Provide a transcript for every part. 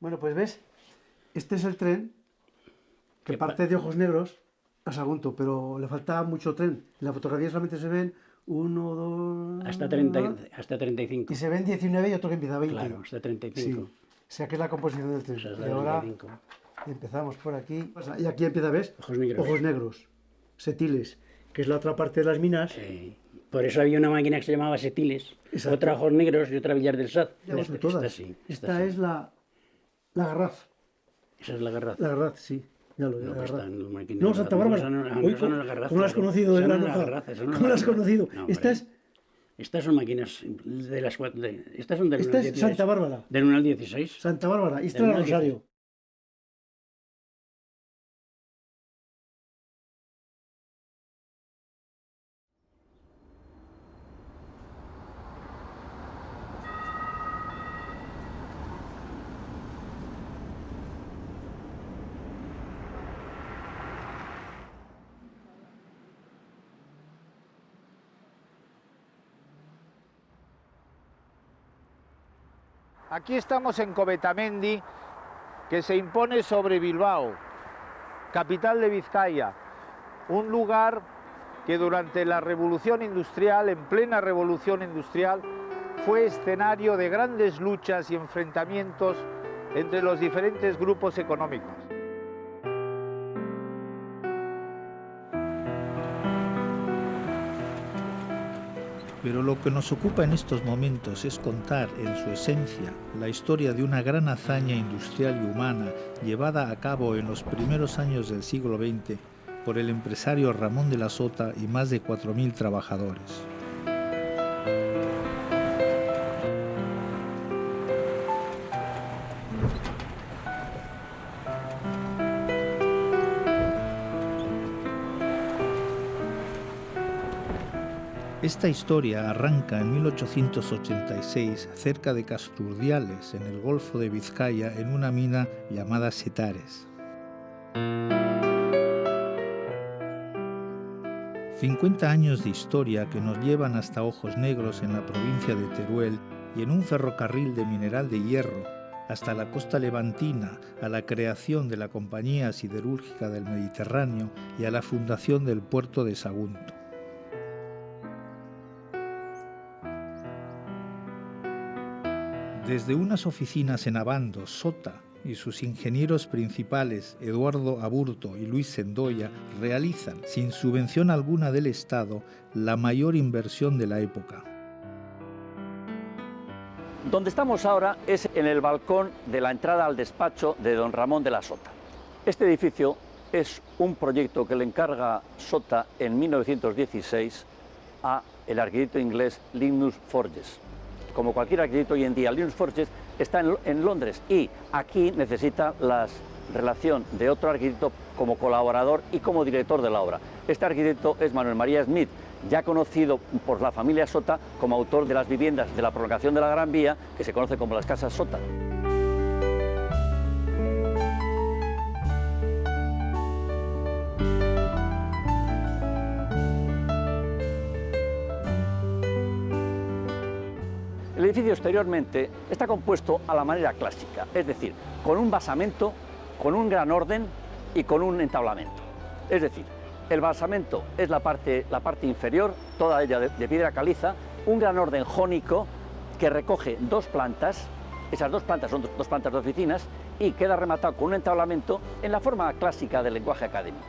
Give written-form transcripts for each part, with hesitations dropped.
Bueno, pues ves, este es el tren que parte de Ojos Negros a Sagunto, pero le falta mucho tren. En la fotografía solamente se ven 1, 2... Hasta 30, hasta 35. Y se ven 19 y otro que empieza 20. Claro, hasta 35. Sí. O sea, que es la composición del tren. O sea, Y ahora 35. empezamos por aquí. Y aquí empieza, ¿ves? Ojos negros. Ojos Negros. Setiles, que es la otra parte de las minas. Por eso había una máquina que se llamaba Setiles, Exacto. otra Ojos Negros y otra Villar del Saz. Ya son todas. Esta es la Garraf. Esa es la Garraf. La Garraf, sí. Ya lo No, la pues Garraf. no, Santa Bárbara. Uy, ¿cómo la has conocido? ¿Cómo la has conocido? No, Estas son máquinas de las cuatro. Estas son del 1 esta al es 16. Santa Bárbara. Del 1 al 16. Santa Bárbara. Y esta Del es 1 al Rosario. Aquí estamos en Covetamendi, que se impone sobre Bilbao, capital de Vizcaya, un lugar que durante la Revolución Industrial, en plena Revolución Industrial, fue escenario de grandes luchas y enfrentamientos entre los diferentes grupos económicos. Pero lo que nos ocupa en estos momentos es contar en su esencia la historia de una gran hazaña industrial y humana llevada a cabo en los primeros años del siglo XX por el empresario Ramón de la Sota y más de 4.000 trabajadores. Esta historia arranca en 1886 cerca de Casturdiales, en el Golfo de Vizcaya, en una mina llamada Setares. 50 años de historia que nos llevan hasta Ojos Negros en la provincia de Teruel y en un ferrocarril de mineral de hierro hasta la costa levantina, a la creación de la Compañía Siderúrgica del Mediterráneo y a la fundación del puerto de Sagunto. Desde unas oficinas en Abando, Sota y sus ingenieros principales, Eduardo Aburto y Luis Sendoya, realizan, sin subvención alguna del Estado, la mayor inversión de la época. Donde estamos ahora es en el balcón de la entrada al despacho de don Ramón de la Sota. Este edificio es un proyecto que le encarga Sota en 1916 a el arquitecto inglés Linus Forges. Como cualquier arquitecto hoy en día, Linus Forges está en Londres y aquí necesita la relación de otro arquitecto como colaborador y como director de la obra. Este arquitecto es Manuel María Smith, ya conocido por la familia Sota como autor de las viviendas de la prolongación de la Gran Vía, que se conoce como las Casas Sota. El edificio exteriormente está compuesto a la manera clásica, es decir, con un basamento, con un gran orden y con un entablamento. Es decir, el basamento es la parte inferior, toda ella de piedra caliza, un gran orden jónico que recoge dos plantas, esas dos plantas son dos plantas de oficinas, y queda rematado con un entablamento en la forma clásica del lenguaje académico.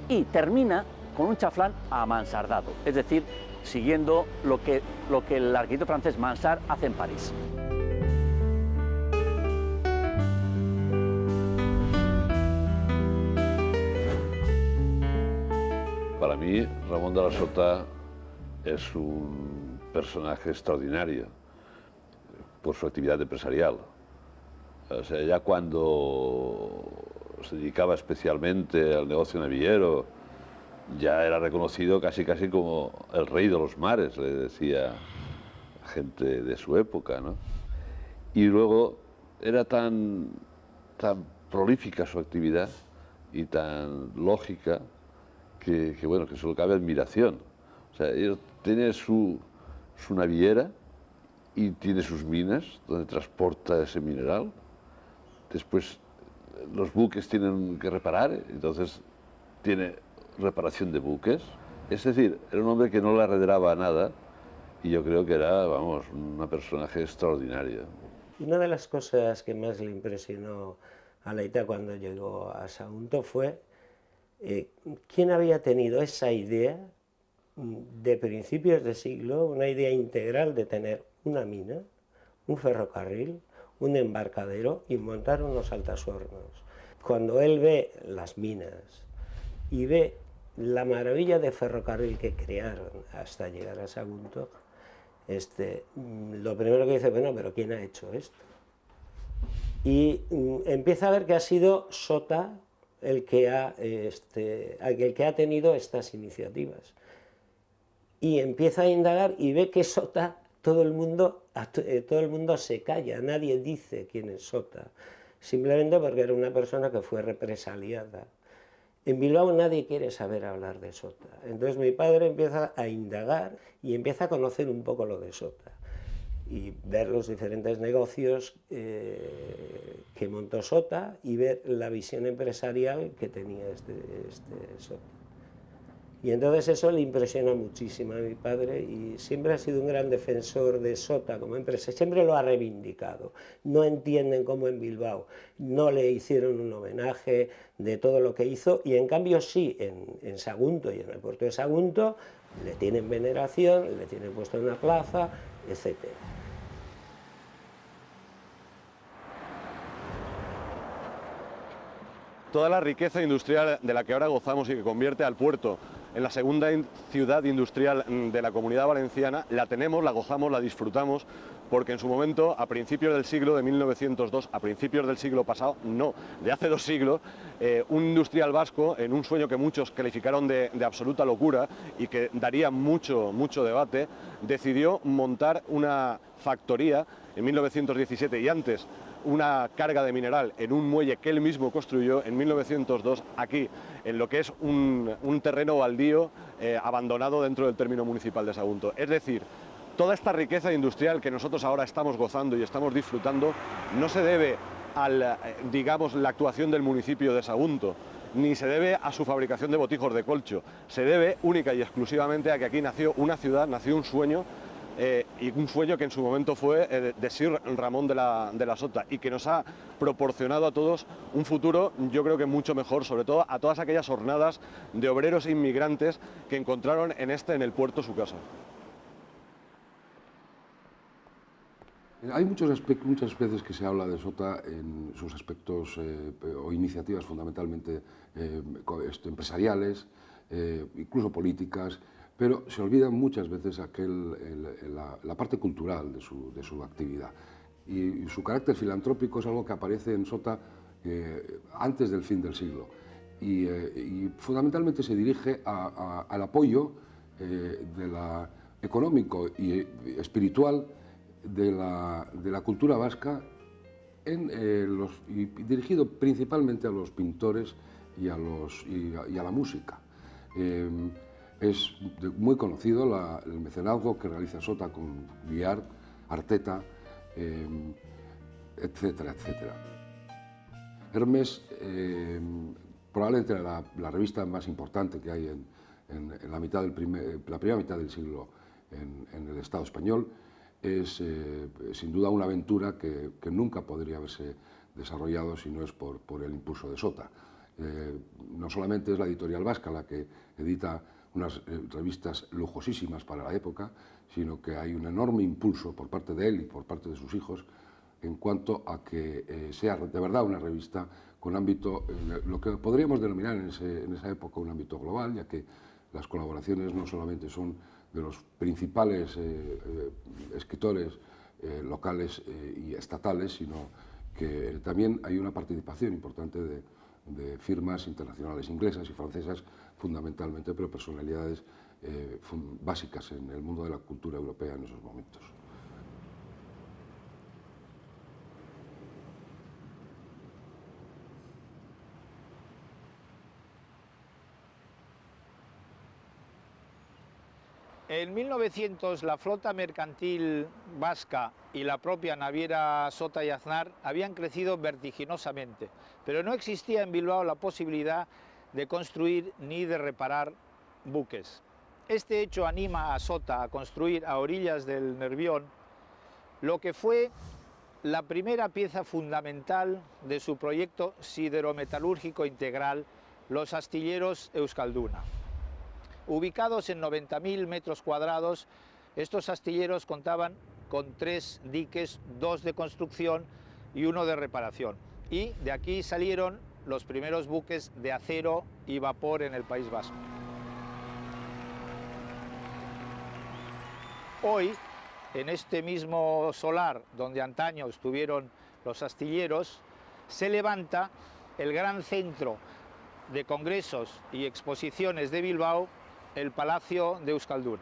Y termina con un chaflán amansardado, es decir, siguiendo lo que el arquitecto francés Mansart hace en París. Para mí, Ramón de la Sota es un personaje extraordinario por su actividad empresarial. O sea, ya cuando se dedicaba especialmente al negocio navillero, ya era reconocido casi como el rey de los mares, le decía gente de su época, ¿no? Y luego era tan prolífica su actividad y tan lógica que bueno, que solo cabe admiración. O sea, él tiene su navillera y tiene sus minas donde transporta ese mineral, después los buques tienen que reparar, entonces tiene reparación de buques. Es decir, era un hombre que no le arredraba a nada y yo creo que era, vamos, una personaje extraordinaria. Una de las cosas que más le impresionó a Laita cuando llegó a Sagunto fue quién había tenido esa idea de principios de siglo, una idea integral de tener una mina, un ferrocarril, un embarcadero y montar unos altasornos. Cuando él ve las minas y ve la maravilla de ferrocarril que crearon hasta llegar a Sagunto, lo primero que dice, bueno, pero ¿quién ha hecho esto? Y empieza a ver que ha sido Sota el que ha tenido estas iniciativas. Y empieza a indagar y ve que Sota, todo el mundo se calla, nadie dice quién es Sota, simplemente porque era una persona que fue represaliada. En Bilbao nadie quiere saber hablar de Sota. Entonces mi padre empieza a indagar y empieza a conocer un poco lo de Sota y ver los diferentes negocios que montó Sota y ver la visión empresarial que tenía este Sota. Y entonces eso le impresiona muchísimo a mi padre y siempre ha sido un gran defensor de Sota como empresa, siempre lo ha reivindicado. No entienden cómo en Bilbao no le hicieron un homenaje de todo lo que hizo y en cambio sí, en Sagunto y en el puerto de Sagunto le tienen veneración, le tienen puesto en una plaza, etc. Toda la riqueza industrial de la que ahora gozamos y que convierte al puerto en la segunda ciudad industrial de la Comunidad Valenciana, la tenemos, la gozamos, la disfrutamos, porque en su momento, a principios del siglo de 1902, a principios del siglo pasado, no, de hace 2 siglos, un industrial vasco, en un sueño que muchos calificaron de absoluta locura y que daría mucho debate, decidió montar una factoría en 1917 y antes una carga de mineral en un muelle que él mismo construyó en 1902 aquí, en lo que es un terreno baldío abandonado dentro del término municipal de Sagunto. Es decir, toda esta riqueza industrial que nosotros ahora estamos gozando y estamos disfrutando no se debe a la actuación del municipio de Sagunto, ni se debe a su fabricación de botijos de colcho, se debe única y exclusivamente a que aquí nació una ciudad, nació un sueño, y un sueño que en su momento fue de Sir Ramón de la Sota y que nos ha proporcionado a todos un futuro, yo creo que mucho mejor, sobre todo a todas aquellas jornadas de obreros inmigrantes que encontraron en el puerto su casa. Hay muchas veces que se habla de Sota en sus aspectos o iniciativas fundamentalmente empresariales, incluso políticas, pero se olvida muchas veces la parte cultural de su actividad. Y su carácter filantrópico es algo que aparece en Sota antes del fin del siglo. Y fundamentalmente se dirige al apoyo económico y espiritual de la cultura vasca y dirigido principalmente a los pintores y a la música. Es muy conocido el mecenazgo que realiza Sota con Guiart, Arteta, etcétera, etcétera. Hermes, probablemente la revista más importante que hay en la primera mitad del siglo en el Estado español, es sin duda una aventura que nunca podría haberse desarrollado si no es por el impulso de Sota. No solamente es la editorial vasca la que edita unas revistas lujosísimas para la época, sino que hay un enorme impulso por parte de él y por parte de sus hijos en cuanto a que sea de verdad una revista con ámbito, lo que podríamos denominar en esa época un ámbito global, ya que las colaboraciones no solamente son de los principales escritores locales y estatales, sino que también hay una participación importante de firmas internacionales inglesas y francesas fundamentalmente, pero personalidades básicas en el mundo de la cultura europea en esos momentos. En 1900 la flota mercantil vasca y la propia naviera Sota y Aznar habían crecido vertiginosamente, pero no existía en Bilbao la posibilidad de construir ni de reparar buques. Este hecho anima a Sota a construir a orillas del Nervión lo que fue la primera pieza fundamental de su proyecto siderometalúrgico integral, los astilleros Euskalduna. Ubicados en 90.000 metros cuadrados, estos astilleros contaban con 3 diques, 2 de construcción y 1 de reparación. Y de aquí salieron los primeros buques de acero y vapor en el País Vasco. Hoy, en este mismo solar donde antaño estuvieron los astilleros, se levanta el gran centro de congresos y exposiciones de Bilbao, el Palacio de Euskalduna.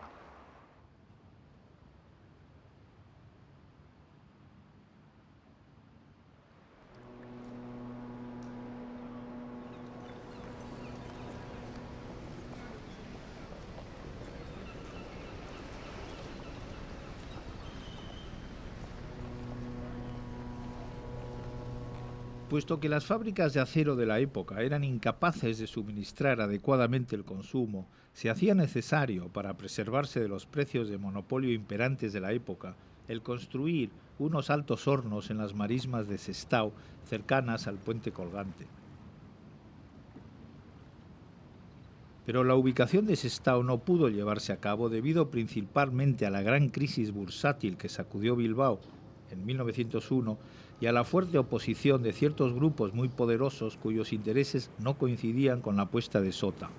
Puesto que las fábricas de acero de la época eran incapaces de suministrar adecuadamente el consumo, se hacía necesario, para preservarse de los precios de monopolio imperantes de la época, el construir unos altos hornos en las marismas de Sestao, cercanas al puente colgante. Pero la ubicación de Sestao no pudo llevarse a cabo debido principalmente a la gran crisis bursátil que sacudió Bilbao en 1901 y a la fuerte oposición de ciertos grupos muy poderosos cuyos intereses no coincidían con la apuesta de Sota.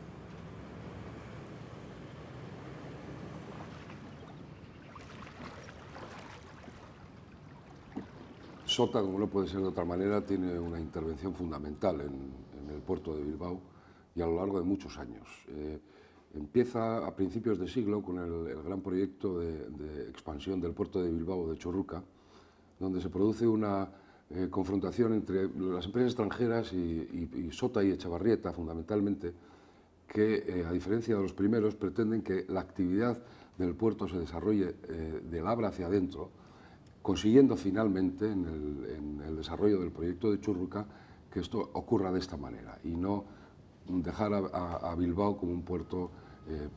Sota, como no puede ser de otra manera, tiene una intervención fundamental en el puerto de Bilbao y a lo largo de muchos años. Empieza a principios de siglo con el gran proyecto de expansión del puerto de Bilbao de Churruca, donde se produce una confrontación entre las empresas extranjeras y Sota y Echavarrieta, fundamentalmente, que, a diferencia de los primeros, pretenden que la actividad del puerto se desarrolle de Labra hacia adentro, consiguiendo finalmente, en el desarrollo del proyecto de Churruca, que esto ocurra de esta manera y no dejar a Bilbao como un puerto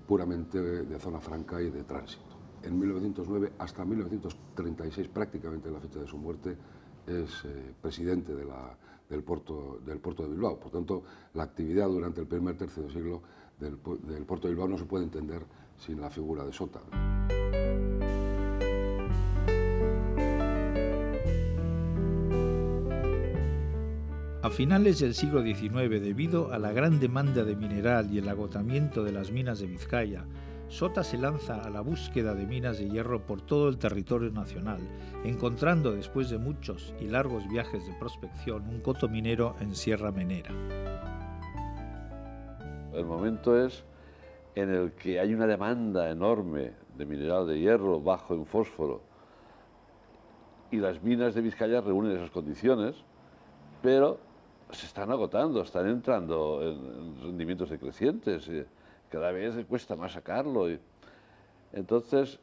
puramente de zona franca y de tránsito. En 1909 hasta 1936, prácticamente la fecha de su muerte, es presidente del puerto de Bilbao. Por tanto, la actividad durante el primer tercio del siglo del puerto de Bilbao no se puede entender sin la figura de Sota. A finales del siglo XIX, debido a la gran demanda de mineral y el agotamiento de las minas de Vizcaya, Sota se lanza a la búsqueda de minas de hierro por todo el territorio nacional, encontrando después de muchos y largos viajes de prospección un coto minero en Sierra Menera. El momento es en el que hay una demanda enorme de mineral de hierro bajo en fósforo y las minas de Vizcaya reúnen esas condiciones, pero se están agotando, están entrando en rendimientos decrecientes. Cada vez cuesta más sacarlo. Entonces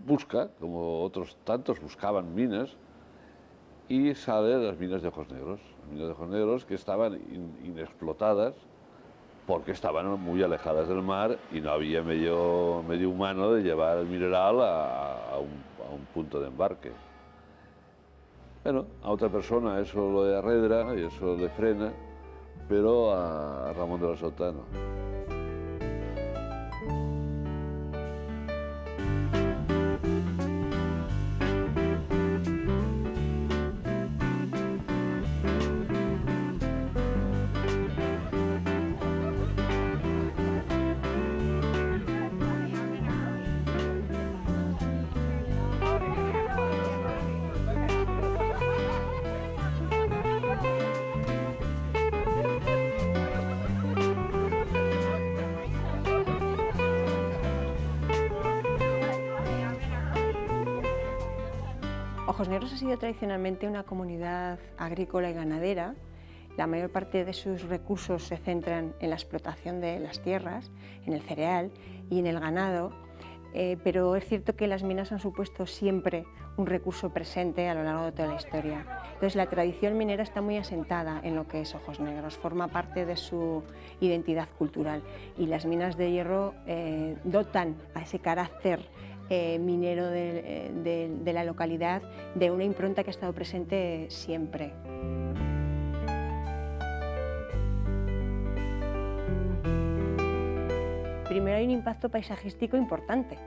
busca, como otros tantos buscaban minas, y sale de las minas de Ojos Negros, que estaban inexplotadas porque estaban muy alejadas del mar y no había medio humano de llevar el mineral a un punto de embarque. Bueno, a otra persona eso lo arredra y eso le frena, pero a Ramón de la Sota no. Ojos Negros ha sido tradicionalmente una comunidad agrícola y ganadera. La mayor parte de sus recursos se centran en la explotación de las tierras, en el cereal y en el ganado. pero es cierto que las minas han supuesto siempre un recurso presente a lo largo de toda la historia. Entonces la tradición minera está muy asentada en lo que es Ojos Negros, forma parte de su identidad cultural, y las minas de hierro dotan a ese carácter minero de la localidad de una impronta que ha estado presente siempre. Primero hay un impacto paisajístico importante.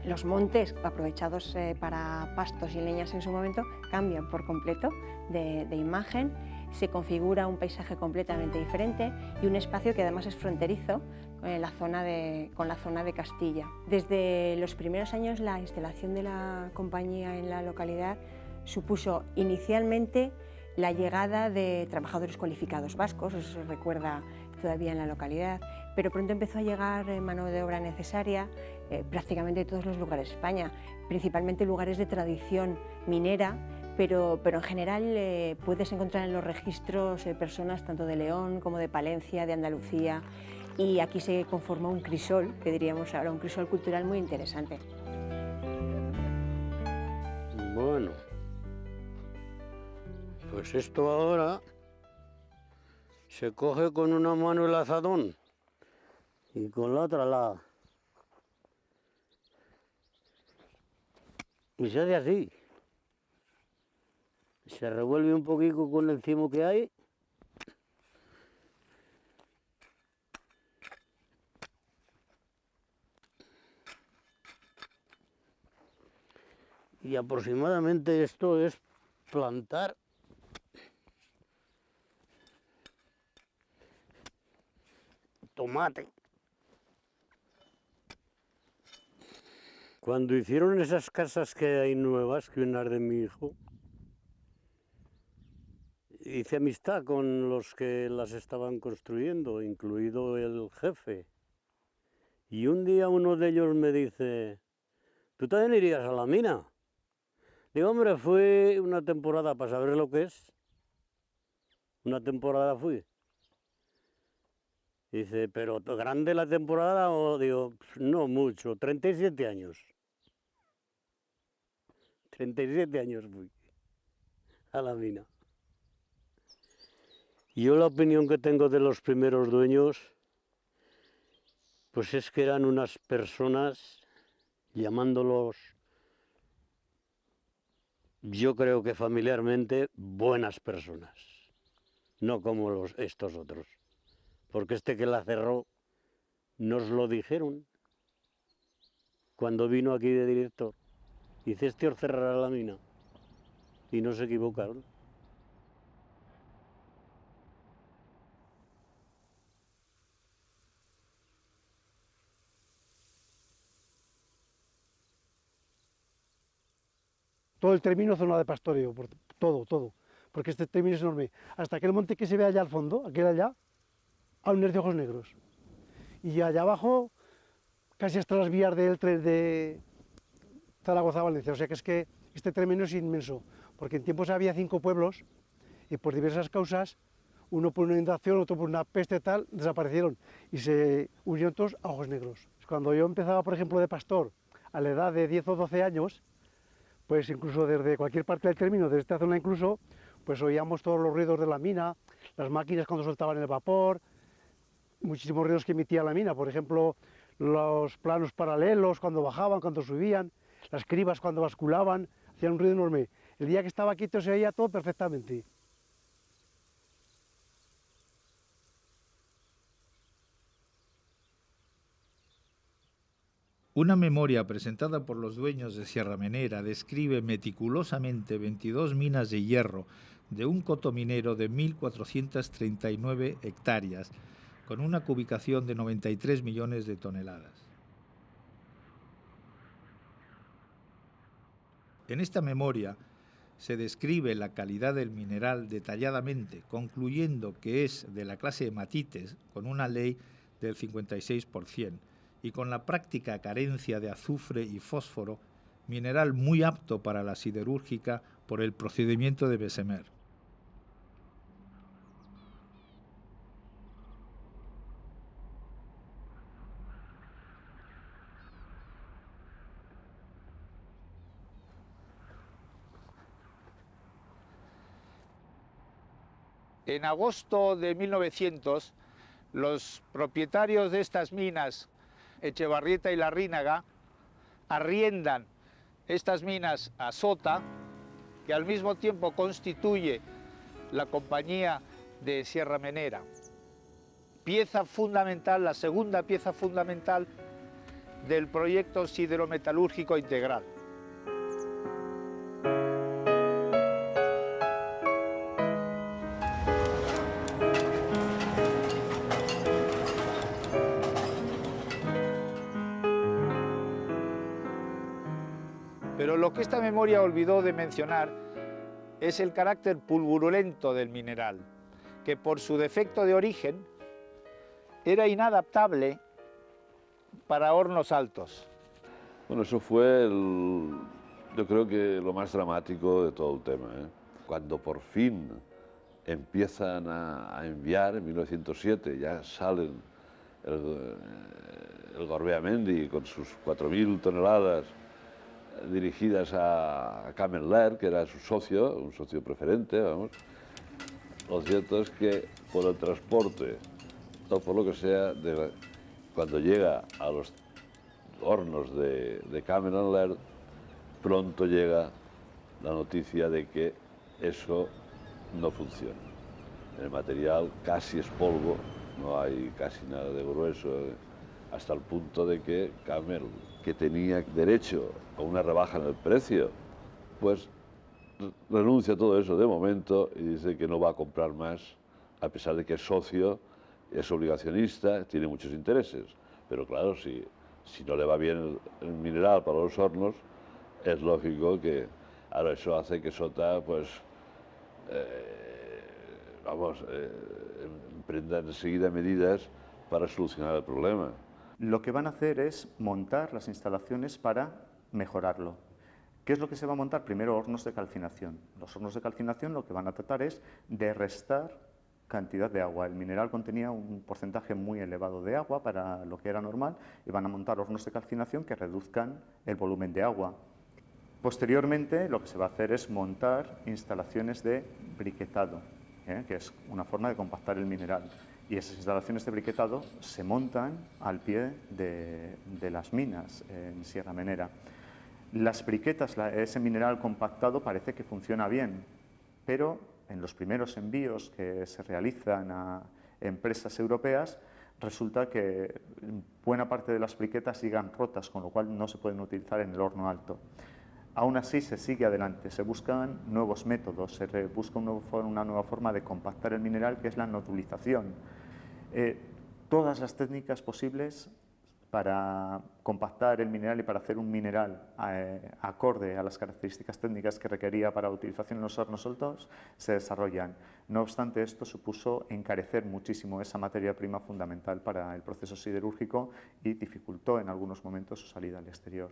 Los montes, aprovechados para pastos y leñas en su momento, cambian por completo de imagen, se configura un paisaje completamente diferente y un espacio que además es fronterizo con la zona de Castilla. Desde los primeros años la instalación de la compañía en la localidad supuso inicialmente la llegada de trabajadores cualificados vascos, eso se recuerda todavía en la localidad, pero pronto empezó a llegar mano de obra necesaria prácticamente de todos los lugares de España, principalmente lugares de tradición minera, pero en general puedes encontrar en los registros personas tanto de León como de Palencia, de Andalucía, y aquí se conformó un crisol, que diríamos ahora, un crisol cultural muy interesante. Bueno, pues esto ahora se coge con una mano el azadón y con la otra y se hace así. Se revuelve un poquito con el cimo que hay. Y aproximadamente esto es plantar tomate. Cuando hicieron esas casas que hay nuevas, que unas de mi hijo, hice amistad con los que las estaban construyendo, incluido el jefe. Y un día uno de ellos me dice, ¿tú también irías a la mina? Digo, hombre, fue una temporada para saber lo que es. Una temporada fui. Dice, ¿pero grande la temporada? O digo, no mucho, 37 años. 37 años fui a la mina. Y yo la opinión que tengo de los primeros dueños, pues es que eran unas personas, llamándolos, yo creo que familiarmente, buenas personas. No como estos otros. Porque este que la cerró, nos lo dijeron cuando vino aquí de director. Dice, este os cerrará la mina. Y no se equivocaron. Todo el término zona de pastoreo, todo, porque este término es enorme. Hasta aquel monte que se ve allá al fondo, aquel allá, aún es de Ojos Negros. Y allá abajo, casi hasta las vías del tren de Zaragoza-Valencia. O sea que este término es inmenso, porque en tiempos había 5 pueblos y por diversas causas, uno por una inundación, otro por una peste tal, desaparecieron y se unieron todos a Ojos Negros. Cuando yo empezaba, por ejemplo, de pastor, a la edad de 10 o 12 años, pues incluso desde cualquier parte del término, desde esta zona incluso, pues oíamos todos los ruidos de la mina, las máquinas cuando soltaban el vapor, muchísimos ruidos que emitía la mina, por ejemplo, los planos paralelos cuando bajaban, cuando subían, las cribas cuando basculaban, hacían un ruido enorme. El día que estaba quieto se oía todo perfectamente. Una memoria presentada por los dueños de Sierra Menera describe meticulosamente 22 minas de hierro de un coto minero de 1.439 hectáreas, con una cubicación de 93 millones de toneladas. En esta memoria se describe la calidad del mineral detalladamente, concluyendo que es de la clase hematites, con una ley del 56%, y con la práctica carencia de azufre y fósforo, mineral muy apto para la siderúrgica por el procedimiento de Bessemer. En agosto de 1900, los propietarios de estas minas, Echevarrieta y Larrínaga, arriendan estas minas a Sota, que al mismo tiempo constituye la compañía de Sierra Menera. Pieza fundamental, la segunda pieza fundamental del proyecto siderometalúrgico integral. Pero lo que esta memoria olvidó de mencionar es el carácter pulverulento del mineral, que por su defecto de origen era inadaptable para hornos altos. Bueno, eso fue, yo creo que lo más dramático de todo el tema, ¿eh? Cuando por fin empiezan a enviar, en 1907, ya salen el Gorbea-Mendy con sus 4.000 toneladas dirigidas a Cameler, que era su socio, un socio preferente, vamos. Lo cierto es que por el transporte, o por lo que sea, cuando llega a los hornos de Cameler, pronto llega la noticia de que eso no funciona. El material casi es polvo, no hay casi nada de grueso, hasta el punto de que Camel, que tenía derecho a una rebaja en el precio, pues renuncia a todo eso de momento y dice que no va a comprar más, a pesar de que es socio, es obligacionista, tiene muchos intereses. Pero claro, si no le va bien el mineral para los hornos, es lógico que ahora eso hace que Sota pues emprenda enseguida medidas para solucionar el problema. Lo que van a hacer es montar las instalaciones para mejorarlo. ¿Qué es lo que se va a montar? Primero, hornos de calcinación. Los hornos de calcinación lo que van a tratar es de restar cantidad de agua. El mineral contenía un porcentaje muy elevado de agua para lo que era normal y van a montar hornos de calcinación que reduzcan el volumen de agua. Posteriormente, lo que se va a hacer es montar instalaciones de briquetado, que es una forma de compactar el mineral. Y esas instalaciones de briquetado se montan al pie de las minas en Sierra Menera. Las briquetas, ese mineral compactado parece que funciona bien, pero en los primeros envíos que se realizan a empresas europeas resulta que buena parte de las briquetas llegan rotas, con lo cual no se pueden utilizar en el horno alto. Aún así se sigue adelante, se buscan nuevos métodos, se busca una nueva forma de compactar el mineral, que es la nodulización. Todas las técnicas posibles para compactar el mineral y para hacer un mineral acorde a las características técnicas que requería para utilización en los hornos altos se desarrollan. No obstante, esto supuso encarecer muchísimo esa materia prima fundamental para el proceso siderúrgico y dificultó en algunos momentos su salida al exterior.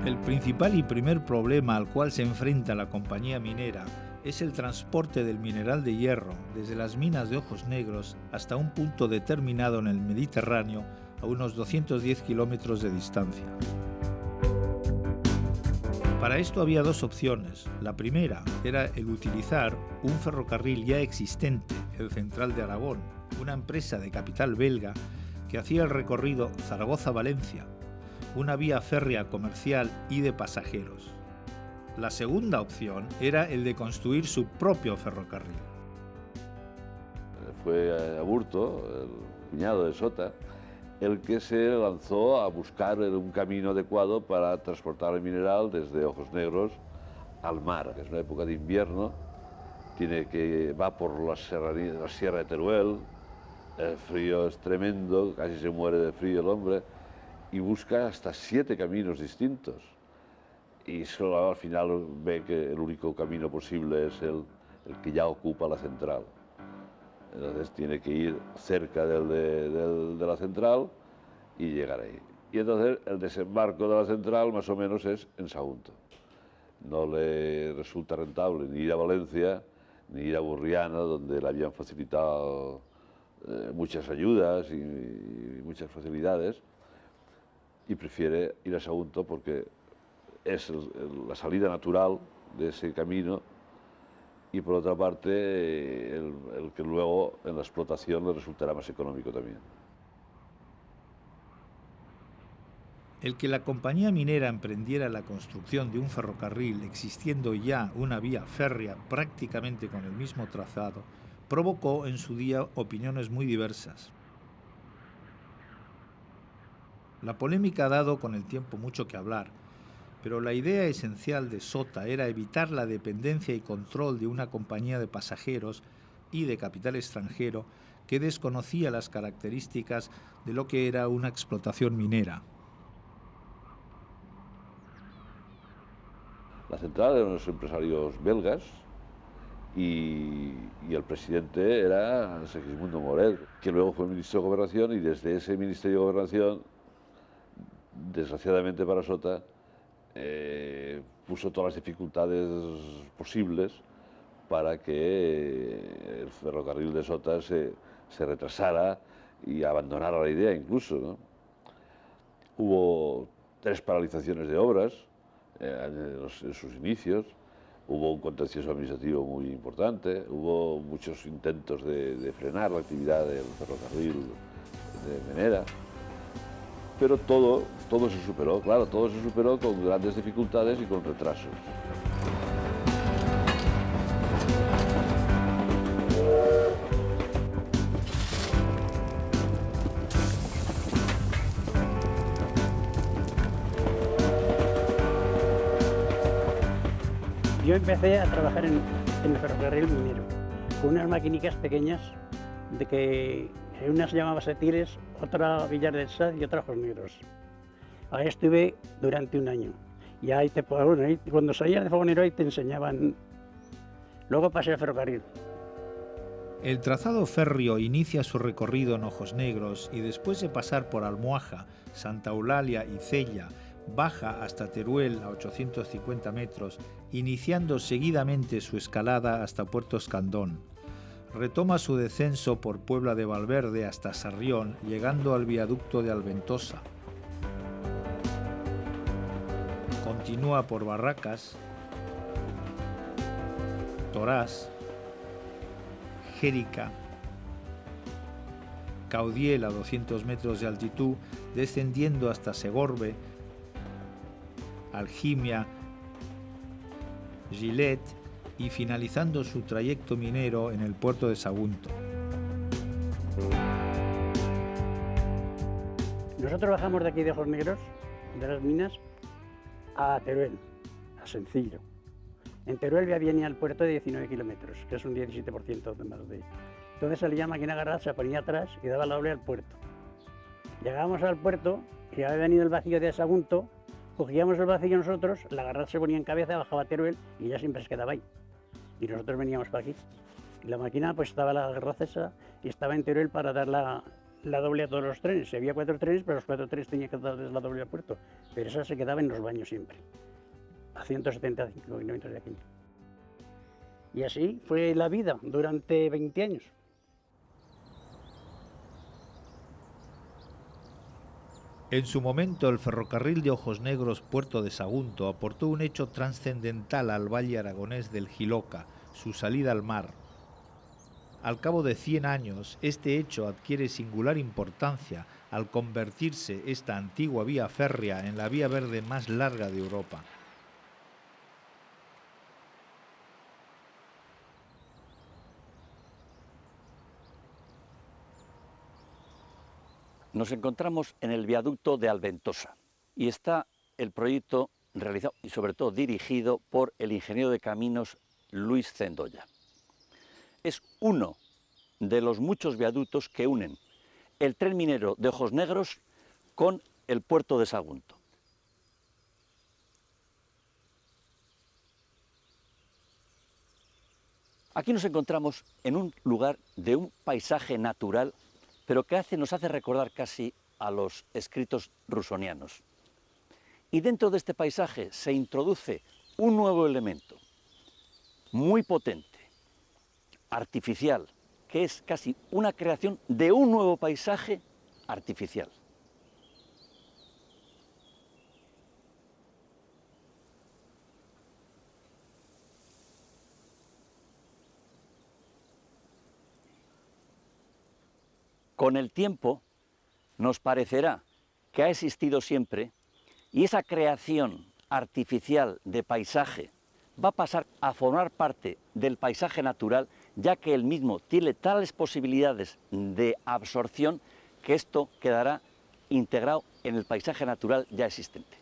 El principal y primer problema al cual se enfrenta la compañía minera es el transporte del mineral de hierro desde las minas de Ojos Negros hasta un punto determinado en el Mediterráneo a unos 210 kilómetros de distancia. Para esto había dos opciones. La primera era el utilizar un ferrocarril ya existente, el Central de Aragón, una empresa de capital belga que hacía el recorrido Zaragoza-Valencia, una vía férrea comercial y de pasajeros. La segunda opción era el de construir su propio ferrocarril. Fue Aburto, el cuñado de Sota, el que se lanzó a buscar un camino adecuado para transportar el mineral desde Ojos Negros al mar. Es una época de invierno, va por la sierra de Teruel, el frío es tremendo, casi se muere de frío el hombre, y busca hasta 7 caminos distintos. Y solo al final ve que el único camino posible es el que ya ocupa la central. Entonces tiene que ir cerca de la central y llegar ahí. Y entonces el desembarco de la central más o menos es en Sagunto. No le resulta rentable ni ir a Valencia, ni ir a Burriana, donde le habían facilitado muchas ayudas y muchas facilidades, y prefiere ir a Sagunto porque es la salida natural de ese camino, y por otra parte el que luego en la explotación le resultará más económico también. El que la compañía minera emprendiera la construcción de un ferrocarril existiendo ya una vía férrea prácticamente con el mismo trazado provocó en su día opiniones muy diversas. La polémica ha dado con el tiempo mucho que hablar, pero la idea esencial de Sota era evitar la dependencia y control de una compañía de pasajeros y de capital extranjero que desconocía las características de lo que era una explotación minera. La central eran unos empresarios belgas y el presidente era Segismundo Morel, que luego fue ministro de Gobernación, y desde ese Ministerio de Gobernación, desgraciadamente para Sota, puso todas las dificultades posibles para que el ferrocarril de Sota se retrasara y abandonara la idea incluso, ¿no? Hubo 3 paralizaciones de obras en sus inicios, hubo un contencioso administrativo muy importante, hubo muchos intentos de frenar la actividad del ferrocarril de Menera, pero todo se superó, claro, todo se superó con grandes dificultades y con retrasos. Yo empecé a trabajar en el ferrocarril minero, con unas maquinicas pequeñas, de que una se llamaba Setiles, otra Villar del Saz y otra Ojos Negros. Ahí estuve durante un año. Y ahí cuando salías de fogonero ahí te enseñaban. Luego pasé al ferrocarril. El trazado férreo inicia su recorrido en Ojos Negros y después de pasar por Almohaja, Santa Eulalia y Cella, baja hasta Teruel a 850 metros, iniciando seguidamente su escalada hasta Puerto Escandón. Retoma su descenso por Puebla de Valverde hasta Sarrión, llegando al viaducto de Alventosa. Continúa por Barracas, Torás, Jérica, Caudiel a 200 metros de altitud, descendiendo hasta Segorbe, Algimia, Gilet y finalizando su trayecto minero en el puerto de Sagunto. Nosotros bajamos de aquí de Ojos Negros, de las minas, a Teruel, a Sencillo. En Teruel ya venía al puerto de 19 kilómetros, que es un 17% de más de. Entonces salía máquina agarrada, se ponía atrás y daba la doble al puerto. Llegábamos al puerto y había venido el vacío de Sagunto, cogíamos el vacío nosotros, la garraza se ponía en cabeza, bajaba a Teruel y ya siempre se quedaba ahí. Y nosotros veníamos para aquí. Y la máquina, pues estaba la garraza esa y estaba en Teruel para dar la doble a todos los trenes. Si había 4 trenes, pero los 4 trenes tenían que dar la doble al puerto. Pero esa se quedaba en los baños siempre, a 175 kilómetros de aquí. Y así fue la vida durante 20 años. En su momento, el ferrocarril de Ojos Negros Puerto de Sagunto aportó un hecho trascendental al valle aragonés del Jiloca, su salida al mar. Al cabo de 100 años, este hecho adquiere singular importancia al convertirse esta antigua vía férrea en la vía verde más larga de Europa. Nos encontramos en el viaducto de Alventosa y está el proyecto realizado y sobre todo dirigido por el ingeniero de caminos Luis Cendoya. Es uno de los muchos viaductos que unen el tren minero de Ojos Negros con el puerto de Sagunto. Aquí nos encontramos en un lugar de un paisaje natural, pero que nos hace recordar casi a los escritos rusonianos. Y dentro de este paisaje se introduce un nuevo elemento, muy potente, artificial, que es casi una creación de un nuevo paisaje artificial. Con el tiempo nos parecerá que ha existido siempre y esa creación artificial de paisaje va a pasar a formar parte del paisaje natural, ya que el mismo tiene tales posibilidades de absorción que esto quedará integrado en el paisaje natural ya existente.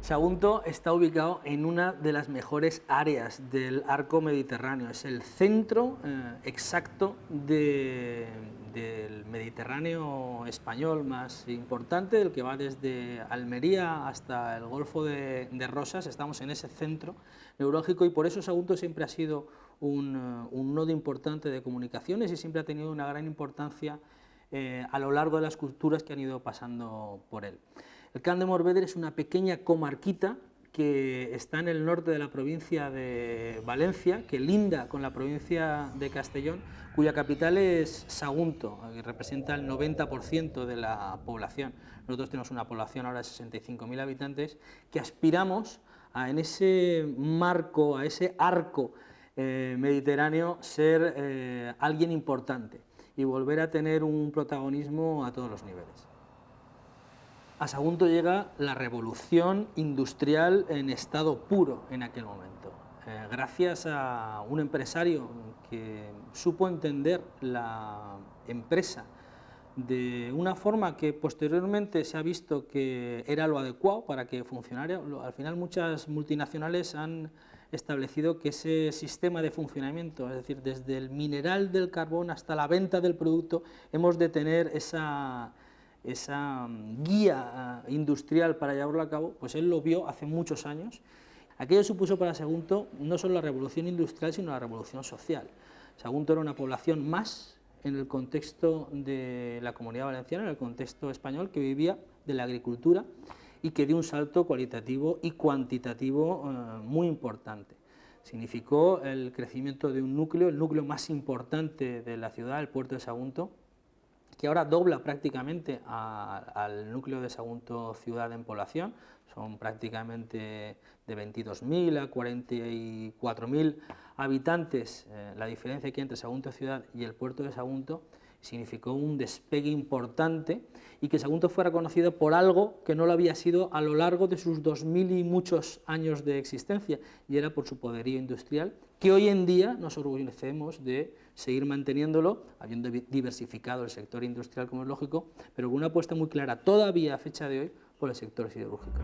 Sagunto está ubicado en una de las mejores áreas del arco mediterráneo. Es el centro exacto del Mediterráneo español más importante, el que va desde Almería hasta el Golfo de Rosas. Estamos en ese centro neurálgico y por eso Sagunto siempre ha sido un nodo importante de comunicaciones y siempre ha tenido una gran importancia a lo largo de las culturas que han ido pasando por él. El Camp de Morvedre es una pequeña comarquita que está en el norte de la provincia de Valencia, que linda con la provincia de Castellón, cuya capital es Sagunto, que representa el 90% de la población. Nosotros tenemos una población ahora de 65.000 habitantes, que aspiramos en ese marco, a ese arco mediterráneo, ser alguien importante y volver a tener un protagonismo a todos los niveles. A Sagunto llega la revolución industrial en estado puro en aquel momento, gracias a un empresario que supo entender la empresa de una forma que posteriormente se ha visto que era lo adecuado para que funcionara. Al final muchas multinacionales han establecido que ese sistema de funcionamiento, es decir, desde el mineral del carbón hasta la venta del producto, hemos de tener esa guía industrial para llevarlo a cabo. Pues él lo vio hace muchos años. Aquello supuso para Sagunto no solo la revolución industrial, sino la revolución social. Sagunto era una población más en el contexto de la Comunidad Valenciana, en el contexto español, que vivía de la agricultura y que dio un salto cualitativo y cuantitativo muy importante. Significó el crecimiento de un núcleo, el núcleo más importante de la ciudad, el puerto de Sagunto, que ahora dobla prácticamente al núcleo de Sagunto ciudad en población. Son prácticamente de 22.000 a 44.000 habitantes. La diferencia que hay entre Sagunto ciudad y el puerto de Sagunto significó un despegue importante y que Sagunto fuera conocido por algo que no lo había sido a lo largo de sus 2.000 y muchos años de existencia, y era por su poderío industrial, que hoy en día nos orgullecemos de seguir manteniéndolo, habiendo diversificado el sector industrial, como es lógico, pero con una apuesta muy clara todavía a fecha de hoy por el sector siderúrgico.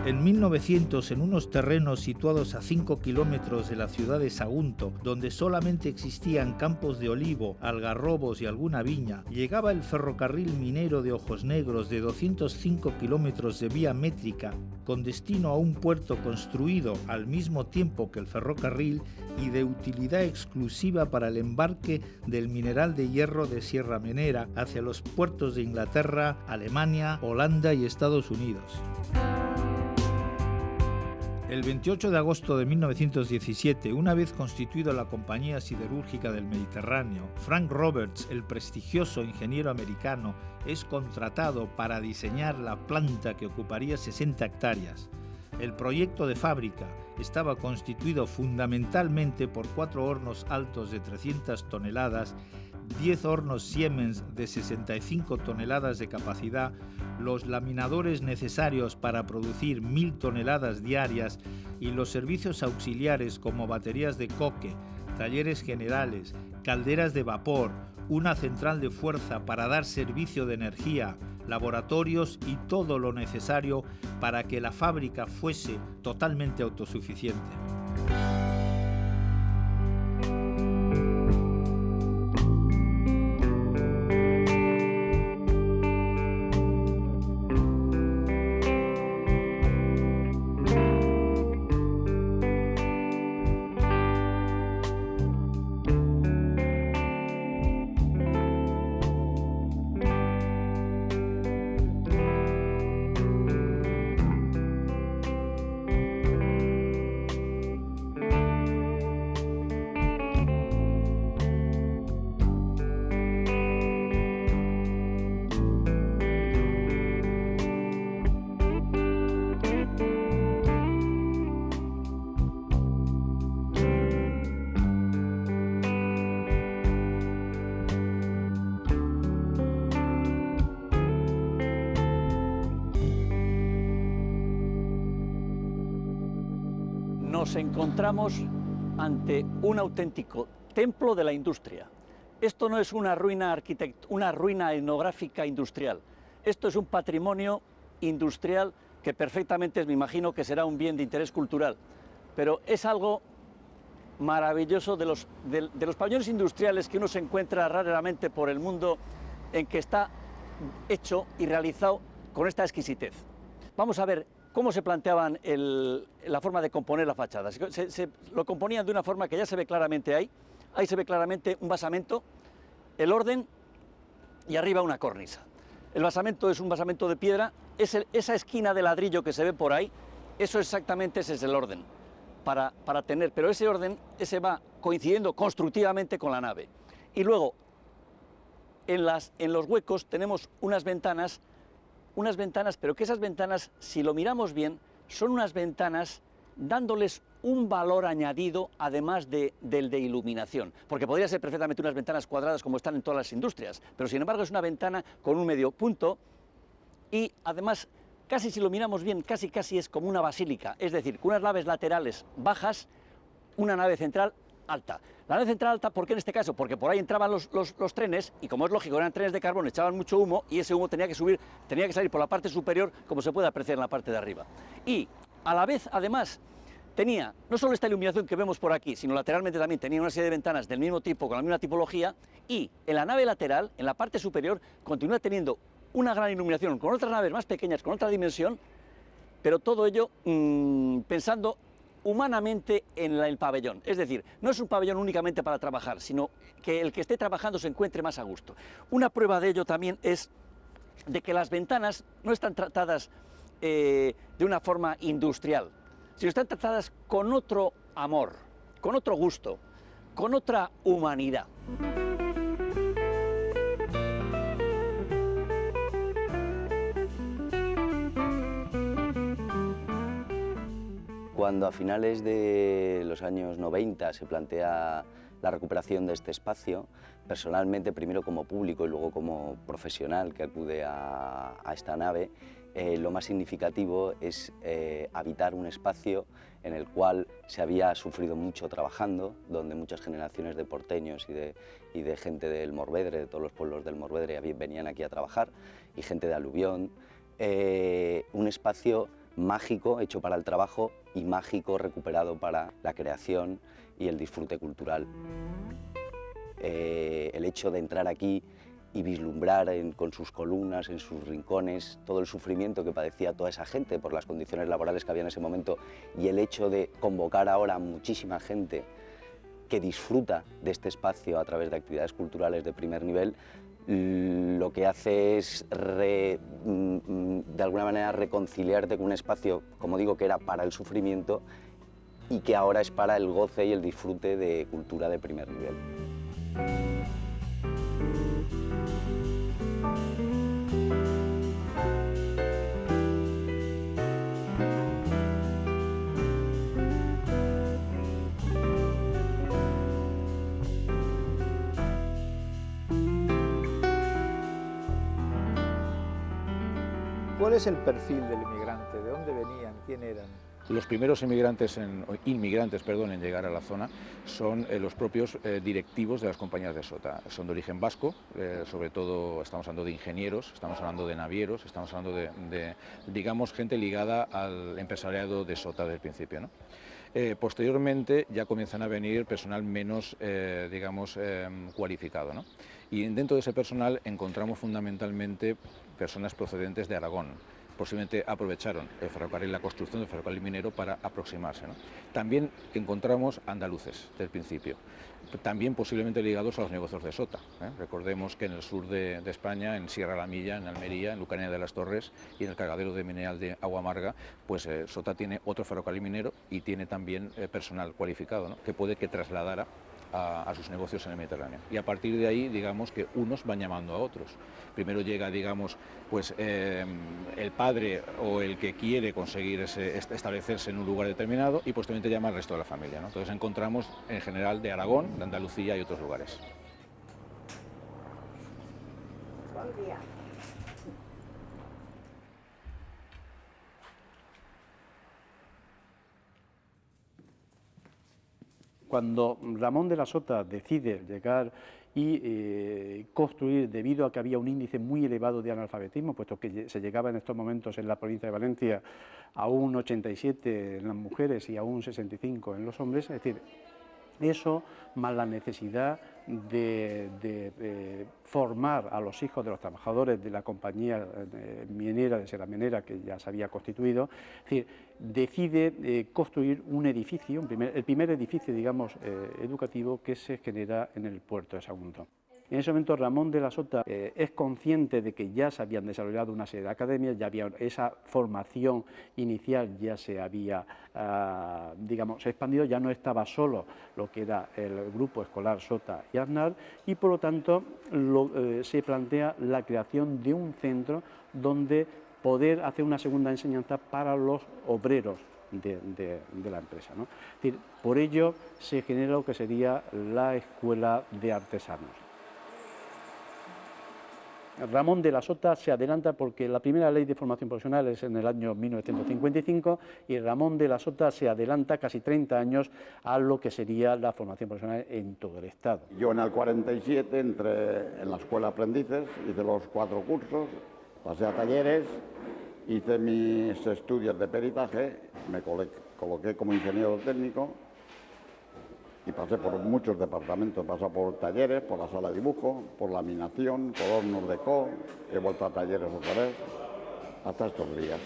En 1900, en unos terrenos situados a 5 kilómetros de la ciudad de Sagunto, donde solamente existían campos de olivo, algarrobos y alguna viña, llegaba el ferrocarril minero de Ojos Negros de 205 kilómetros de vía métrica, con destino a un puerto construido al mismo tiempo que el ferrocarril y de utilidad exclusiva para el embarque del mineral de hierro de Sierra Menera hacia los puertos de Inglaterra, Alemania, Holanda y Estados Unidos. El 28 de agosto de 1917, una vez constituida la Compañía Siderúrgica del Mediterráneo, Frank Roberts, el prestigioso ingeniero americano, es contratado para diseñar la planta que ocuparía 60 hectáreas. El proyecto de fábrica estaba constituido fundamentalmente por 4 hornos altos de 300 toneladas, 10 hornos Siemens de 65 toneladas de capacidad, los laminadores necesarios para producir 1.000 toneladas diarias y los servicios auxiliares como baterías de coque, talleres generales, calderas de vapor, una central de fuerza para dar servicio de energía, laboratorios y todo lo necesario para que la fábrica fuese totalmente autosuficiente. Nos encontramos ante un auténtico templo de la industria. Esto no es una ruina etnográfica industrial. Esto es un patrimonio industrial que perfectamente me imagino que será un bien de interés cultural. Pero es algo maravilloso de los pabellones industriales que uno se encuentra raramente por el mundo, en que está hecho y realizado con esta exquisitez. Vamos a ver cómo se planteaban la forma de componer la fachada. Se lo componían de una forma que ya se ve claramente ahí. Ahí se ve claramente un basamento, el orden y arriba una cornisa. El basamento es un basamento de piedra, esa esquina de ladrillo que se ve por ahí, eso exactamente ese es el orden para tener, pero ese orden ese va coincidiendo constructivamente con la nave. Y luego, en los huecos tenemos unas ventanas, pero que esas ventanas, si lo miramos bien, son unas ventanas dándoles un valor añadido además del de iluminación, porque podría ser perfectamente unas ventanas cuadradas como están en todas las industrias, pero sin embargo es una ventana con un medio punto y además, casi si lo miramos bien, casi es como una basílica, es decir, con unas naves laterales bajas, una nave central alta. La nave central alta, ¿por qué en este caso? Porque por ahí entraban los trenes y, como es lógico, eran trenes de carbón, echaban mucho humo y ese humo tenía que salir por la parte superior, como se puede apreciar en la parte de arriba. Y a la vez, además, tenía no solo esta iluminación que vemos por aquí, sino lateralmente también tenía una serie de ventanas del mismo tipo, con la misma tipología, y en la nave lateral, en la parte superior, continúa teniendo una gran iluminación con otras naves más pequeñas, con otra dimensión, pero todo ello pensando humanamente en el pabellón. Es decir, no es un pabellón únicamente para trabajar, sino que el que esté trabajando se encuentre más a gusto. Una prueba de ello también es de que las ventanas no están tratadas de una forma industrial, sino están tratadas con otro amor, con otro gusto, con otra humanidad. Cuando a finales de los años 90 se plantea la recuperación de este espacio, personalmente, primero como público y luego como profesional que acude a esta nave, lo más significativo es habitar un espacio en el cual se había sufrido mucho trabajando, donde muchas generaciones de porteños y de gente del Morvedre, de todos los pueblos del Morvedre, venían aquí a trabajar, y gente de Aluvión. Un espacio mágico hecho para el trabajo y mágico recuperado para la creación y el disfrute cultural. El hecho de entrar aquí y vislumbrar con sus columnas, en sus rincones, todo el sufrimiento que padecía toda esa gente por las condiciones laborales que había en ese momento, y el hecho de convocar ahora a muchísima gente que disfruta de este espacio a través de actividades culturales de primer nivel, lo que hace es de alguna manera reconciliarte con un espacio, como digo, que era para el sufrimiento y que ahora es para el goce y el disfrute de cultura de primer nivel. ¿Cuál es el perfil del inmigrante? ¿De dónde venían? ¿Quién eran? Los primeros inmigrantes en llegar a la zona son los propios directivos de las compañías de sota. Son de origen vasco, sobre todo estamos hablando de ingenieros, estamos hablando de navieros, estamos hablando de digamos, gente ligada al empresariado de sota del principio, ¿no? Posteriormente ya comienzan a venir personal menos, cualificado, ¿no? Y dentro de ese personal encontramos fundamentalmente personas procedentes de Aragón. Posiblemente aprovecharon el ferrocarril, la construcción del ferrocarril minero para aproximarse, ¿no? También encontramos andaluces del principio, también posiblemente ligados a los negocios de sota, ¿eh? Recordemos que en el sur de España, en Sierra La Milla, en Almería, en Lucanea de las Torres y en el cargadero de mineral de Agua Amarga, pues Sota tiene otro ferrocarril minero y tiene también personal cualificado, ¿no? Que puede que trasladara a sus negocios en el Mediterráneo. Y a partir de ahí, digamos que unos van llamando a otros. Primero llega, digamos, pues el padre o el que quiere conseguir establecerse en un lugar determinado y posteriormente llama al resto de la familia, ¿no? Entonces encontramos en general de Aragón, de Andalucía y otros lugares. Buen día. Cuando Ramón de la Sota decide llegar y construir, debido a que había un índice muy elevado de analfabetismo, puesto que se llegaba en estos momentos en la provincia de Valencia a un 87 en las mujeres y a un 65 en los hombres, es decir, eso más la necesidad de formar a los hijos de los trabajadores de la compañía minera, de Serra Minera, que ya se había constituido, es decir, decide construir un edificio, el primer edificio, digamos, educativo que se genera en el puerto de Sagunto. En ese momento Ramón de la Sota es consciente de que ya se habían desarrollado una serie de academias, ya había esa formación inicial, ya se había, digamos, expandido, ya no estaba solo lo que era el grupo escolar Sota y Aznar, y por lo tanto se plantea la creación de un centro donde poder hacer una segunda enseñanza para los obreros de la empresa, ¿no? Es decir, por ello se genera lo que sería la Escuela de Artesanos. Ramón de la Sota se adelanta porque la primera ley de formación profesional es en el año 1955 y Ramón de la Sota se adelanta casi 30 años a lo que sería la formación profesional en todo el Estado. Yo en el 47 entré en la escuela de aprendices, hice los 4 cursos, pasé a talleres, hice mis estudios de peritaje, me coloqué como ingeniero técnico y pasé por muchos departamentos, pasé por talleres, por la sala de dibujo, por laminación, por hornos de co, he vuelto a talleres otra vez, hasta estos días.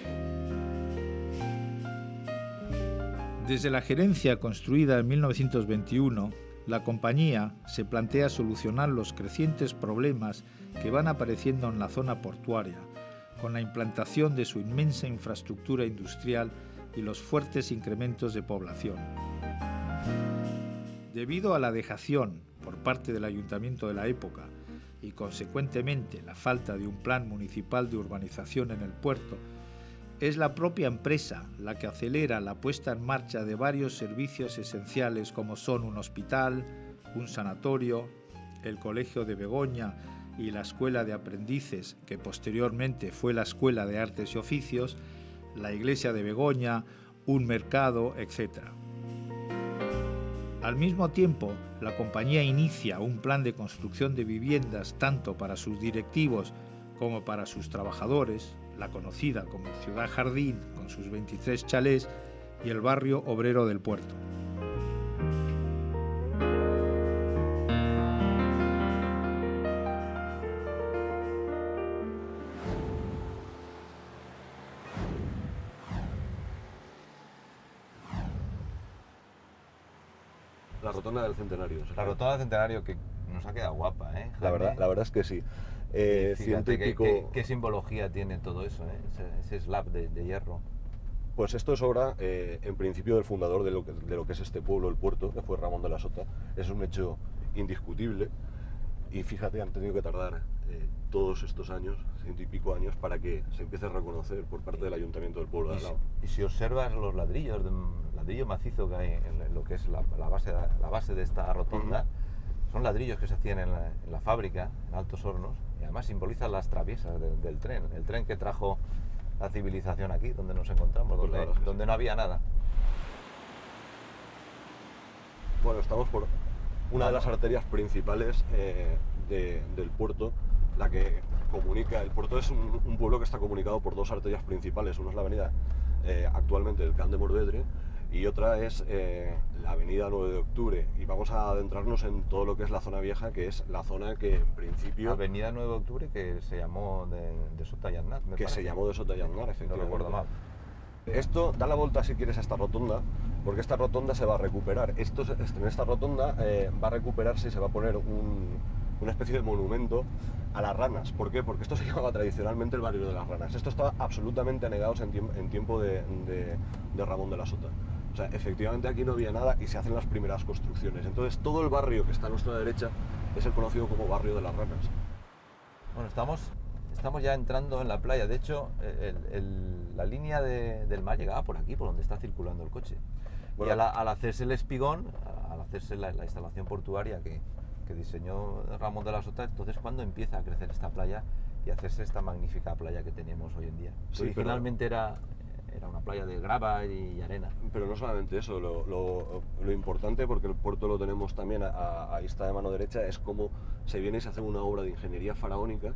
Desde la gerencia construida en 1921, la compañía se plantea solucionar los crecientes problemas que van apareciendo en la zona portuaria, con la implantación de su inmensa infraestructura industrial y los fuertes incrementos de población. Debido a la dejación por parte del ayuntamiento de la época y consecuentemente la falta de un plan municipal de urbanización en el puerto, es la propia empresa la que acelera la puesta en marcha de varios servicios esenciales como son un hospital, un sanatorio, el Colegio de Begoña y la Escuela de Aprendices, que posteriormente fue la Escuela de Artes y Oficios, la Iglesia de Begoña, un mercado, etc. Al mismo tiempo, la compañía inicia un plan de construcción de viviendas tanto para sus directivos como para sus trabajadores, la conocida como Ciudad Jardín con sus 23 chalés y el barrio obrero del puerto. La rotonda del Centenario. La rotonda del Centenario que nos ha quedado guapa, ¿eh? La verdad es que sí. Fíjate qué simbología tiene todo eso, ¿eh? Ese slab de hierro. Pues esto es obra, en principio, del fundador de lo que es este pueblo, el puerto, que fue Ramón de la Sota. Es un hecho indiscutible y fíjate, han tenido que tardar todos estos años, 100 y pico años, para que se empiece a reconocer por parte del ayuntamiento del pueblo de al lado. Y si observas los ladrillos, ladrillo macizo que hay en lo que es la base de esta rotonda, son ladrillos que se hacían en la fábrica, en Altos Hornos, y además simbolizan las traviesas del tren. El tren que trajo la civilización aquí, donde nos encontramos, donde no había nada. Bueno, estamos por una de las arterias principales del puerto, la que comunica. El puerto es un pueblo que está comunicado por dos arterias principales. Una es la avenida actualmente del Camp de Morvedre y otra es la avenida 9 de Octubre. Y vamos a adentrarnos en todo lo que es la zona vieja, que es la zona que en principio... Avenida 9 de Octubre, que se llamó de Sota y Aznar, me parece. Se llamó de Sota y Aznar, efectivamente. No recuerdo mal. Esto da la vuelta, si quieres, a esta rotonda, porque esta rotonda se va a recuperar. En esta rotonda va a recuperarse y se va a poner una especie de monumento a las ranas. ¿Por qué? Porque esto se llamaba tradicionalmente el barrio de las ranas. Esto estaba absolutamente anegado en tiempo de Ramón de la Sota. O sea, efectivamente aquí no había nada y se hacen las primeras construcciones. Entonces todo el barrio que está a nuestra derecha es el conocido como barrio de las ranas. Bueno, estamos ya entrando en la playa. De hecho, la línea del mar llegaba por aquí, por donde está circulando el coche. Bueno, y al hacerse el espigón, al hacerse la instalación portuaria que diseñó Ramón de la Sota, entonces cuando empieza a crecer esta playa y a hacerse esta magnífica playa que tenemos hoy en día. Sí, originalmente era una playa de grava y arena. Pero no solamente eso, lo importante, porque el puerto lo tenemos también a vista de mano derecha, es cómo se viene y se hace una obra de ingeniería faraónica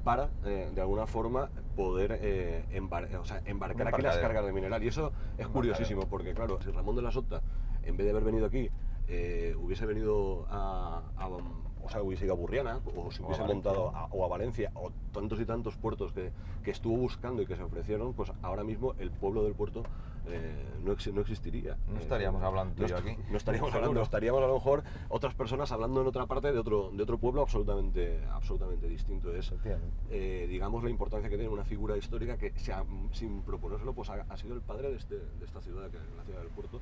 para, de alguna forma, poder embarcar aquí las cargas de mineral. Y eso es curiosísimo, porque claro, si Ramón de la Sota, en vez de haber venido aquí, hubiese venido hubiese ido a Burriana, o se hubiese montado a Valencia, o tantos y tantos puertos que estuvo buscando y que se ofrecieron, pues ahora mismo el pueblo del puerto no existiría. No estaríamos hablando tú y yo aquí. No estaríamos hablando, estaríamos a lo mejor otras personas hablando en otra parte de otro pueblo absolutamente distinto. Es, digamos, la importancia que tiene una figura histórica que, sin proponérselo, pues ha sido el padre de esta ciudad, que es la ciudad del puerto,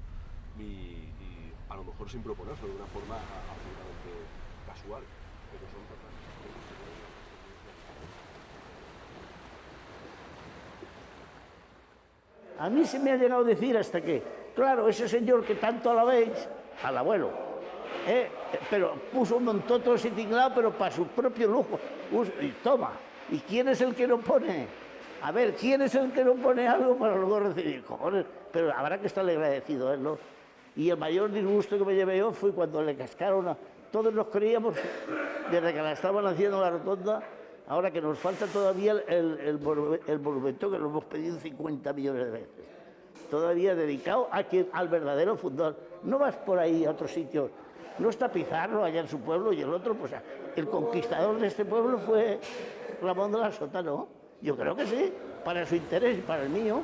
y a lo mejor sin proponérselo, de una forma absolutamente casual, pero son A mí se me ha llegado a decir hasta que, claro, ese señor que tanto alabéis, al abuelo, pero puso un montón de tinglado, pero para su propio lujo. Y toma, ¿y quién es el que no pone? A ver, ¿quién es el que no pone algo para luego recibir? Cojones, pero habrá que estarle agradecido, ¿no? Y el mayor disgusto que me llevé yo fue cuando le cascaron todos nos creíamos, desde que la estaban haciendo la rotonda, ahora que nos falta todavía el monumento, que lo hemos pedido 50 millones de veces. Todavía dedicado al verdadero fundador. No vas por ahí a otros sitios. No está Pizarro allá en su pueblo y el otro, pues el conquistador de este pueblo fue Ramón de la Sota, ¿no? Yo creo que sí, para su interés y para el mío.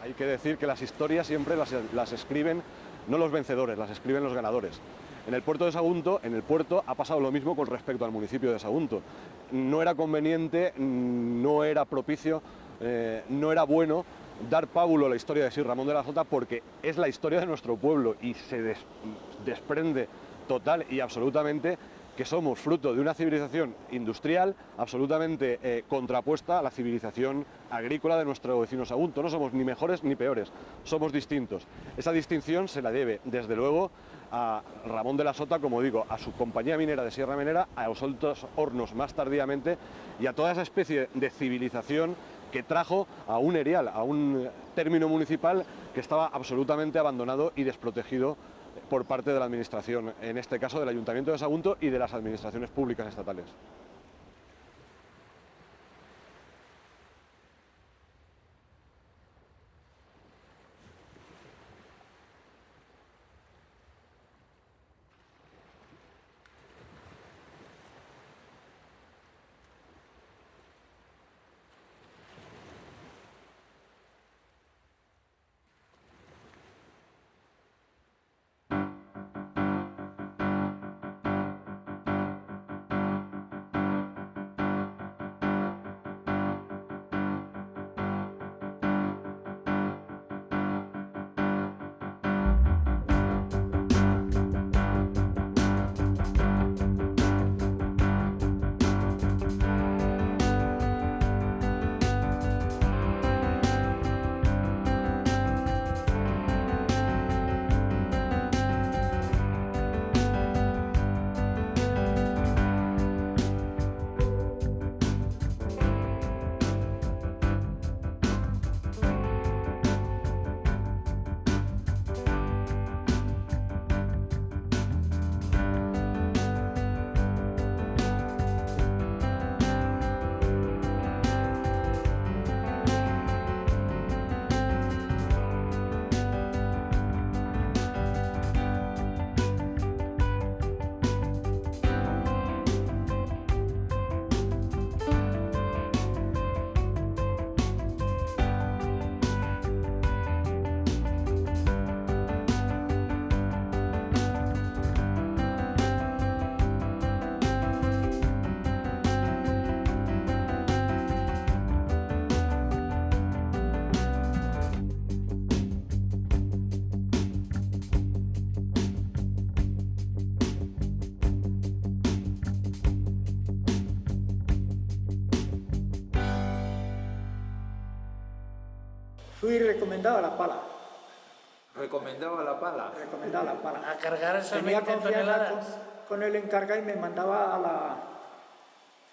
Hay que decir que las historias siempre las escriben no los vencedores, las escriben los ganadores. En el puerto de Sagunto, ha pasado lo mismo con respecto al municipio de Sagunto. No era conveniente, no era propicio, no era bueno dar pábulo a la historia de Sir Ramón de la Sota, porque es la historia de nuestro pueblo y se desprende total y absolutamente que somos fruto de una civilización industrial absolutamente contrapuesta a la civilización agrícola de nuestro vecino Sagunto. No somos ni mejores ni peores, somos distintos. Esa distinción se la debe, desde luego, a Ramón de la Sota, como digo, a su compañía minera de Sierra Menera, a los otros hornos más tardíamente y a toda esa especie de civilización que trajo a un erial, a un término municipal que estaba absolutamente abandonado y desprotegido por parte de la administración, en este caso del Ayuntamiento de Sagunto y de las administraciones públicas estatales. fui recomendado a la pala. ¿Recomendaba la pala? Recomendaba la pala. A cargar esas Tenía 20 confianza toneladas. con el encargado y me mandaba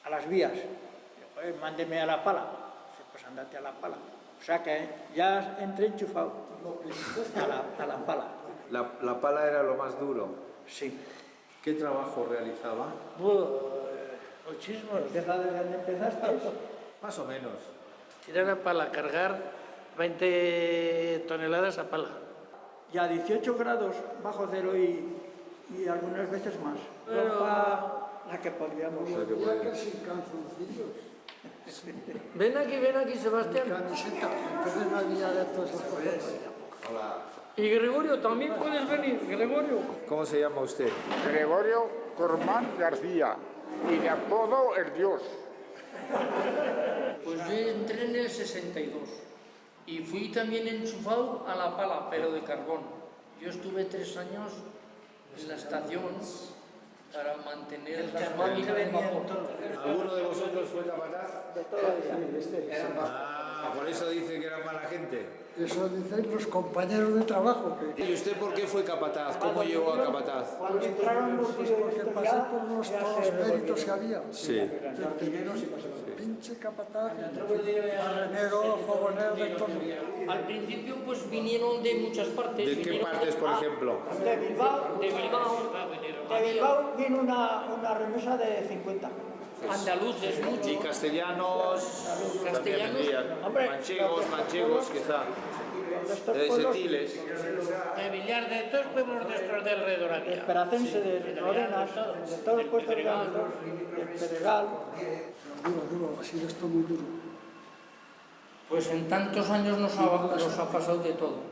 a las vías. Digo, mándeme a la pala. Pues andate a la pala. O sea que ya entré enchufado a la pala. La pala era lo más duro. Sí. ¿Qué trabajo realizaba? Muchísimo. ¿Desde dónde empezaste? Más o menos. Tirar a pala, cargar 20 toneladas a pala. Y a 18 grados bajo cero y algunas veces más. Ropa la que podíamos. Casi calzoncillos. Ven aquí, Sebastián. Camiseta, entonces no había de todas esas cosas. Hola. Y Gregorio, también puedes venir, Gregorio. ¿Cómo se llama usted? Gregorio Cormán García, y de apodo El Dios. Pues yo entré en el 62 y fui también enchufado a la pala, pero de carbón. Yo estuve 3 años en la estación para mantener las máquinas de vapor. ¿Alguno de vosotros fue capataz? De toda la Por eso dice que era mala gente. Eso dicen los compañeros de trabajo. ¿Y usted por qué fue capataz? ¿Cómo llegó a capataz? Pues porque pasé por todos los méritos que había. Sí. Pinche capataz, barrenero, fogonero, de todo. Al principio pues vinieron de muchas partes. ¿De qué partes, por ejemplo? De Bilbao. De Bilbao. De Bilbao vino una remesa de 50. Andaluces, mucho. Y castellanos, también vendían. Manchegos, quizá. De Setiles. De Villar, de todos los pueblos de estos de alrededor aquí. Esperacense, de Rodenas, de todos los puestos de Pedregal. Duro, ha sido esto muy duro. Pues en tantos años nos ha pasado de todo.